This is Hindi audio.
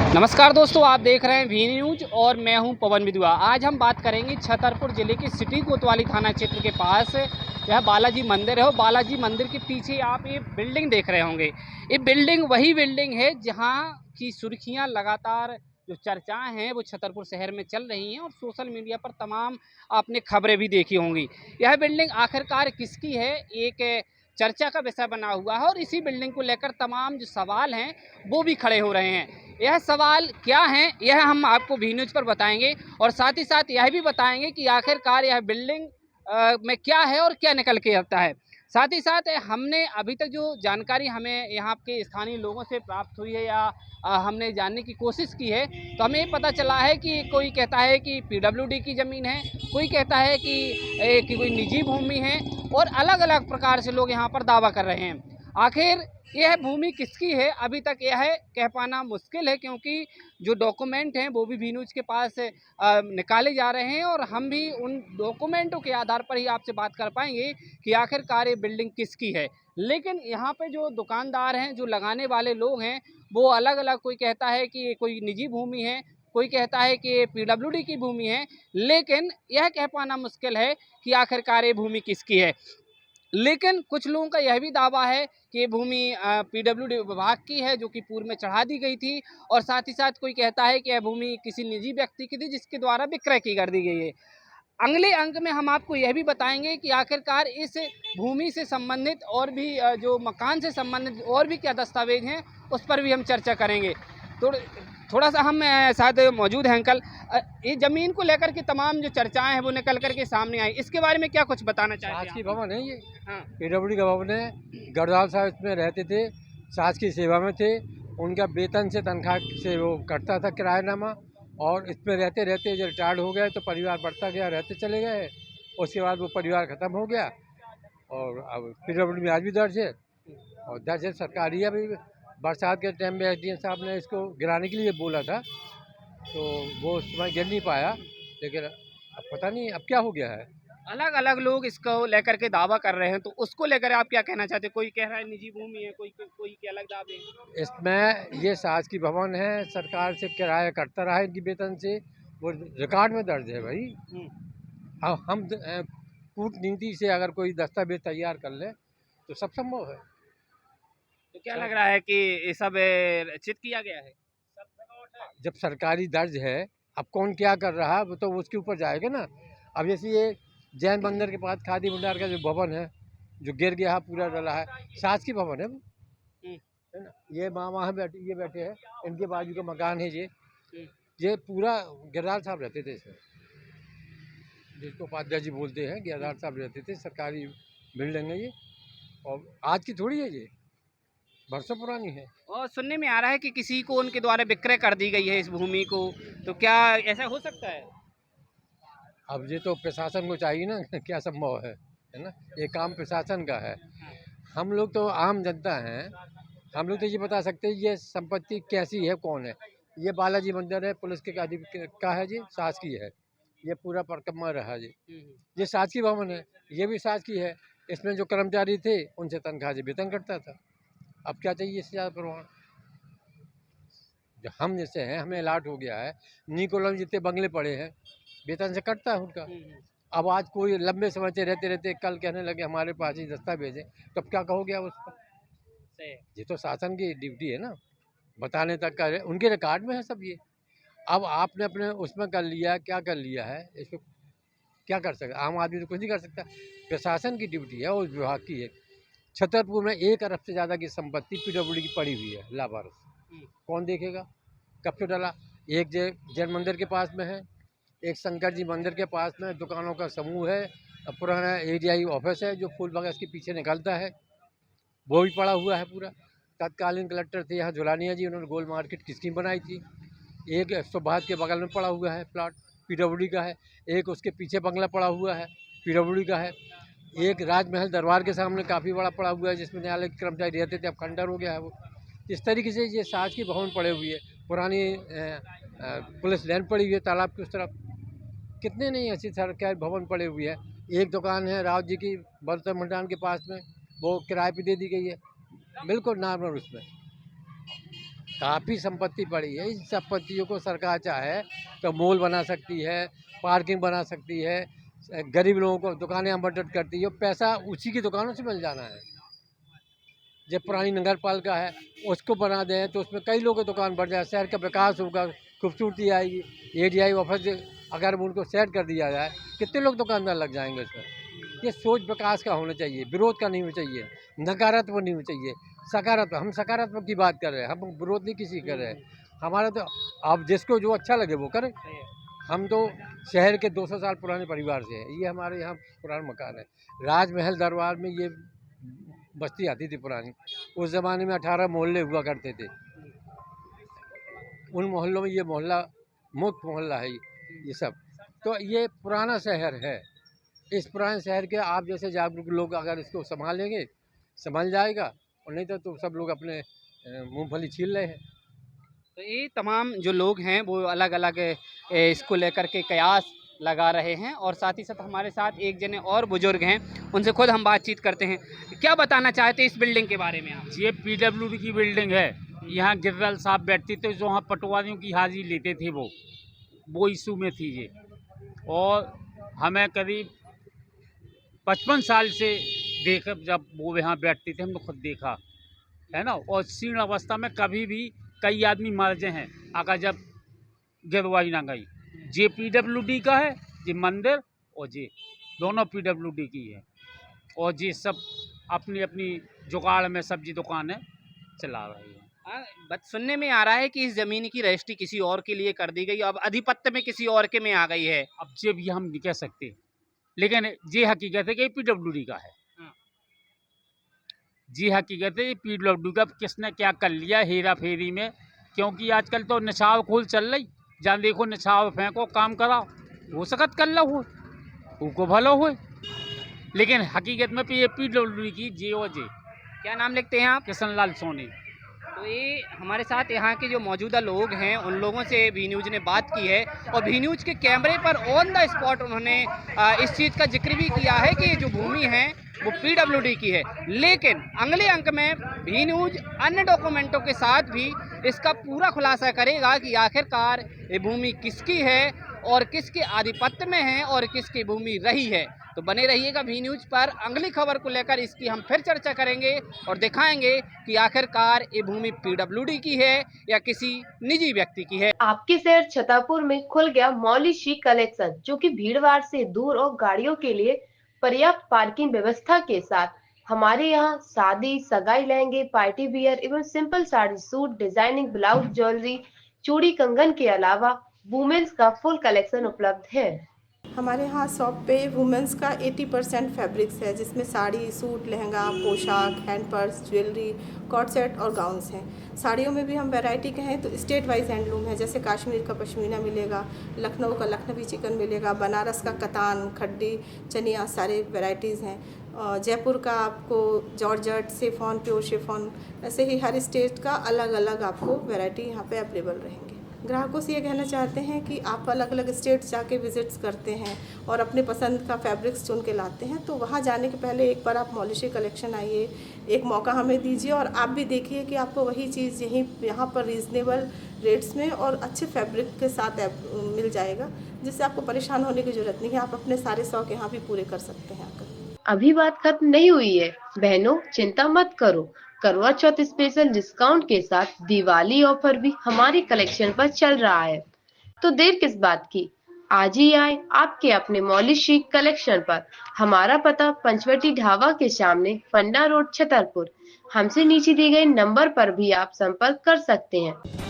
नमस्कार दोस्तों, आप देख रहे हैं वी न्यूज और मैं हूं पवन विधुआ। आज हम बात करेंगे छतरपुर ज़िले के सिटी कोतवाली थाना क्षेत्र के पास यह बालाजी मंदिर है और बालाजी मंदिर के पीछे आप ये बिल्डिंग देख रहे होंगे। ये बिल्डिंग वही बिल्डिंग है जहां की सुर्खियां लगातार जो चर्चाएं हैं वो छतरपुर शहर में चल रही हैं और सोशल मीडिया पर तमाम आपने खबरें भी देखी होंगी। यह बिल्डिंग आखिरकार किसकी है, एक चर्चा का विषय बना हुआ है और इसी बिल्डिंग को लेकर तमाम जो सवाल हैं वो भी खड़े हो रहे हैं। यह सवाल क्या हैं यह हम आपको वी न्यूज़ पर बताएंगे और साथ ही साथ यह भी बताएंगे कि आखिरकार यह बिल्डिंग में क्या है और क्या निकल के आता है। साथ ही साथ हमने अभी तक जो जानकारी हमें यहाँ के स्थानीय लोगों से प्राप्त हुई है या हमने जानने की कोशिश की है, तो हमें ये पता चला है कि कोई कहता है कि पीडब्ल्यूडी की ज़मीन है, कोई कहता है कि कोई निजी भूमि है और अलग अलग प्रकार से लोग यहाँ पर दावा कर रहे हैं। आखिर यह भूमि किसकी है अभी तक यह कह पाना मुश्किल है, क्योंकि जो डॉक्यूमेंट हैं वो भी वी न्यूज़ के पास निकाले जा रहे हैं और हम भी उन डॉक्यूमेंटों के आधार पर ही आपसे बात कर पाएंगे कि आखिरकार ये बिल्डिंग किसकी है। लेकिन यहाँ पे जो दुकानदार हैं, जो लगाने वाले लोग हैं, वो अलग अलग, कोई कहता है कि ये कोई निजी भूमि है, कोई कहता है कि ये पीडब्ल्यूडी की भूमि है, लेकिन यह कह पाना मुश्किल है कि आखिरकार ये भूमि किसकी है। लेकिन कुछ लोगों का यह भी दावा है कि ये भूमि पीडब्ल्यूडी विभाग की है, जो कि पूर्व में चढ़ा दी गई थी, और साथ ही साथ कोई कहता है कि यह भूमि किसी निजी व्यक्ति की थी जिसके द्वारा विक्रय की कर दी गई है। अगले अंक में हम आपको यह भी बताएंगे कि आखिरकार इस भूमि से संबंधित और भी जो मकान से संबंधित और भी क्या दस्तावेज हैं उस पर भी हम चर्चा करेंगे। तो थोड़ा सा हम साथ मौजूद हैं अंकल, ये ज़मीन को लेकर के तमाम जो चर्चाएं हैं वो निकल करके सामने आई, इसके बारे में क्या कुछ बताना चाहते हैं? सास की भवन है ये। हाँ। पीडब्ल्यूडी का भवन है। गढ़वाल साहब इसमें रहते थे, सास की सेवा में थे। उनका वेतन से, तनख्वाह से वो कटता था किरायानामा, और इसमें रहते रहते जब रिटायर्ड हो गए तो परिवार बढ़ता गया, रहते चले गए। उसके बाद वो परिवार ख़त्म हो गया और अब पीडब्ल्यूडी में आज भी दर्ज है और दर्ज है सरकारी। अभी बरसात के टाइम में एसडीएम साहब ने इसको गिराने के लिए बोला था, तो वो उस समय गिर नहीं पाया, लेकिन अब पता नहीं अब क्या हो गया है। अलग अलग लोग इसको लेकर के दावा कर रहे हैं, तो उसको लेकर आप क्या कहना चाहते हैं? कोई कह रहा है निजी भूमि है, कोई के अलग दावे हैं। इसमें ये सास की भवन है, सरकार से किराया कटता रहा है इनकी वेतन से, वो रिकॉर्ड में दर्ज है भाई। अब हम कूटनीति से अगर कोई दस्तावेज तैयार कर ले तो सब संभव है। तो क्या लग रहा है कि ये सब चित किया गया है? जब सरकारी दर्ज है, अब कौन क्या कर रहा है वो तो उसके ऊपर जाएगा ना। अब जैसे ये जैन मंदिर के पास खादी भंडार का जो भवन है, जो गिर गया है, पूरा डला है, सास की भवन है वो, है ना। ये माँ वहाँ बैठे, ये बैठे हैं, इनके बाजू का मकान है ये पूरा गिरदार साहब रहते थे इसमें, जिसको उपाध्याय जी बोलते हैं, गिरदार साहब रहते थे। सरकारी बिल्डिंग है ये, और आज की थोड़ी है, ये बरसों पुरानी है। और सुनने में आ रहा है कि किसी को उनके द्वारा विक्रय कर दी गई है इस भूमि को, तो क्या ऐसा हो सकता है? अब ये तो प्रशासन को चाहिए ना क्या संभव है ना। ये काम प्रशासन का है। हम लोग तो आम जनता हैं, हम लोग तो ये बता सकते हैं ये संपत्ति कैसी है, कौन है। ये बालाजी मंदिर है, पुलिस के का है जी, सास की है। ये पूरा परिक्रमा रहा जी, ये सास की भवन है, ये भी सास की है। इसमें जो कर्मचारी थे उनसे तनख्वाह से वेतन कटता था। अब क्या चाहिए इससे ज़्यादा प्रमाण? जो हम जैसे हैं, हमें अलाट हो गया है, नी कॉलोनी जितने बंगले पड़े हैं, वेतन से कटता है उनका। अब आज कोई लंबे समय से रहते रहते कल कहने लगे हमारे पास ही दस्तावेज है, तो अब क्या कहोगे आप उस पर? ये तो शासन की ड्यूटी है ना, बताने तक का उनके रिकॉर्ड में है सब ये। अब आपने अपने उसमें कर लिया, क्या कर लिया है, इसको क्या कर सकता? आम आदमी तो कुछ नहीं कर सकता। प्रशासन की ड्यूटी है, उस विभाग की है। छतरपुर में 1 अरब से ज़्यादा की संपत्ति पीडब्ल्यूडी की पड़ी हुई है लावारिस। कौन देखेगा? कब से डाला? एक जैन मंदिर के पास में है, एक शंकर जी मंदिर के पास में दुकानों का समूह है, पुराना एडीआई ऑफिस है जो फूल बाग के पीछे निकलता है, वो भी पड़ा हुआ है पूरा। तत्कालीन कलेक्टर थे यहाँ झुलानिया जी, उन्होंने गोल मार्केट की स्कीम बनाई थी। एक सुभाष के बगल में पड़ा हुआ है प्लाट, पीडब्ल्यूडी का है। एक उसके पीछे बंगला पड़ा हुआ है, पीडब्ल्यूडी का है। एक राजमहल दरबार के सामने काफ़ी बड़ा पड़ा हुआ है, जिसमें न्यायालय के कर्मचारी रहते थे, अब खंडर हो गया है वो। इस तरीके से ये साज की भवन पड़े हुई है। पुरानी पुलिस लाइन पड़ी हुई है तालाब की उस तरफ। कितने नहीं ऐसी सरकारी भवन पड़े हुए हैं। एक दुकान है राव जी की बर्तन भंडार के पास में, वो किराए पे दे दी गई है, बिल्कुल नॉर्मल उसमें। काफ़ी संपत्ति पड़ी है। इन संपत्तियों को सरकार चाहे तो मॉल बना सकती है, पार्किंग बना सकती है, गरीब लोगों को दुकानें आवंटित करती है, पैसा उसी की दुकानों से मिल जाना है। जब पुरानी नगर पालिका है उसको बना दें तो उसमें कई लोगों की दुकान बढ़ जाए, शहर का विकास होगा, खूबसूरती आएगी। एडीआई ऑफिस अगर उनको सेट कर दिया जाए, कितने लोग दुकानदार लग जाएंगे उसमें। ये सोच विकास का होना चाहिए, विरोध का नहीं होना चाहिए, नकारात्मक नहीं होना चाहिए, सकारात्मक। हम सकारात्मक की बात कर रहे हैं, हम विरोध नहीं किसी कर रहे हैं। हमारा तो अब जिसको जो अच्छा लगे वो करे। हम तो शहर के 200 साल पुराने परिवार से हैं। ये हमारे यहाँ पुराना मकान है। राजमहल दरबार में ये बस्ती आती थी पुरानी। उस ज़माने में 18 मोहल्ले हुआ करते थे। उन मोहल्लों में ये मोहल्ला मुख्य मोहल्ला है ये सब। तो ये पुराना शहर है। इस पुराने शहर के आप जैसे जागरूक लोग अगर इसको संभालेंगे, संभल जाएगा, और नहीं तो सब लोग अपने मूंगफली छील रहे हैं। तो ये तमाम जो लोग हैं वो अलग अलग इसको लेकर के कयास लगा रहे हैं, और साथ ही साथ हमारे साथ एक जने और बुजुर्ग हैं, उनसे खुद हम बातचीत करते हैं। क्या बताना चाहते हैं इस बिल्डिंग के बारे में आप? ये पीडब्ल्यूडी की बिल्डिंग है। यहाँ गिरदल साहब बैठते थे, जो वहाँ पटवारियों की हाजिरी लेते थे, वो इशू में थी ये। और हमें करीब 55 साल से देख, जब वो यहाँ बैठते थे हमने खुद देखा है ना। और क्षीण अवस्था में कभी भी कई आदमी मर गए हैं अगर जब गिरवाई ना गई। जे पीडब्ल्यूडी का है, ये मंदिर, और ये दोनों पीडब्ल्यूडी की है। और ये सब अपनी अपनी जुगाड़ में सब्जी दुकानें चला रही है। बट सुनने में आ रहा है कि इस ज़मीन की रजिस्ट्री किसी और के लिए कर दी गई, अब अधिपत्य में किसी और के में आ गई है। अब ये भी हम नहीं कह सकते, लेकिन ये हकीकत है कि पीडब्ल्यूडी का है। जी हकीकत है, ये पीडब्ल्यूडी का किसने क्या कर लिया हेरा फेरी में। क्योंकि आजकल तो निछाव खूल चल रही, जहाँ देखो निछाव फेंको, काम कराओ, हो सकत कर लो हो, उनको भलो हो। लेकिन हकीकत में ये पीडब्ल्यूडी की जे और जे। क्या नाम लिखते हैं आप? किशन लाल सोनी। तो ये हमारे साथ यहाँ के जो मौजूदा लोग हैं उन लोगों से वी न्यूज़ ने बात की है, और वी न्यूज़ के कैमरे पर ऑन द स्पॉट उन्होंने इस चीज़ का जिक्र भी किया है कि जो भूमि है वो पीडब्ल्यूडी की है। लेकिन अगले अंक में वी न्यूज़ अन्य डॉक्यूमेंटों के साथ भी इसका पूरा खुलासा करेगा कि आखिरकार ये भूमि किसकी है और किसके आधिपत्य में है और किसकी भूमि रही है। तो बने रहिएगा वी न्यूज़ पर। अगली खबर को लेकर इसकी हम फिर चर्चा करेंगे और दिखाएंगे कि आखिरकार ये भूमि पीडब्ल्यूडी की है या किसी निजी व्यक्ति की है। आपके शहर छतरपुर में खुल गया मौली शी कलेक्शन, जो कि भीड़भाड़ से दूर और गाड़ियों के लिए पर्याप्त पार्किंग व्यवस्था के साथ। हमारे यहाँ शादी, सगाई लहंगे, पार्टी वियर एवं simple sari suit, designing blouse, jewellery, चूड़ी, कंगन के अलावा वुमेन्स का फुल कलेक्शन उपलब्ध है। हमारे यहाँ शॉप पे वुमेंस का 80% फैब्रिक्स है, जिसमें साड़ी, सूट, लहंगा, पोशाक, हैंड पर्स, ज्वेलरी, कॉट सेट और गाउन्स हैं। साड़ियों में भी हम वैरायटी के हैं, तो स्टेट वाइज हैंडलूम है, जैसे कश्मीर का पश्मीना मिलेगा, लखनऊ का लखनवी चिकन मिलेगा, बनारस का कतान, खड्डी, चनिया, सारे वैराइटीज़ हैं। जयपुर का आपको जॉर्जेट, शिफॉन, प्योर शिफॉन, ऐसे ही हर स्टेट का अलग अलग आपको वैरायटी यहाँ पे अवेलेबल रहेंगे। ग्राहकों से ये कहना चाहते हैं कि आप अलग अलग स्टेट जाके विजिट्स करते हैं और अपने पसंद का फैब्रिक्स चुन के लाते हैं, तो वहाँ जाने के पहले एक बार आप मौली शी कलेक्शन आइए, एक मौका हमें दीजिए और आप भी देखिए कि आपको वही चीज़ यहाँ पर रीज़नेबल रेट्स में और अच्छे फैब्रिक के साथ मिल जाएगा, जिससे आपको परेशान होने की ज़रूरत नहीं है। आप अपने सारे शौक यहाँ भी पूरे कर सकते हैं आकर। अभी बात खत्म नहीं हुई है बहनों, चिंता मत करो। करवा चौथ स्पेशल डिस्काउंट के साथ दिवाली ऑफर भी हमारे कलेक्शन पर चल रहा है, तो देर किस बात की, आज ही आए आपके अपने मौली शी कलेक्शन पर। हमारा पता पंचवटी ढाबा के सामने, फंडा रोड, छतरपुर। हमसे नीचे दी गई नंबर पर भी आप संपर्क कर सकते हैं।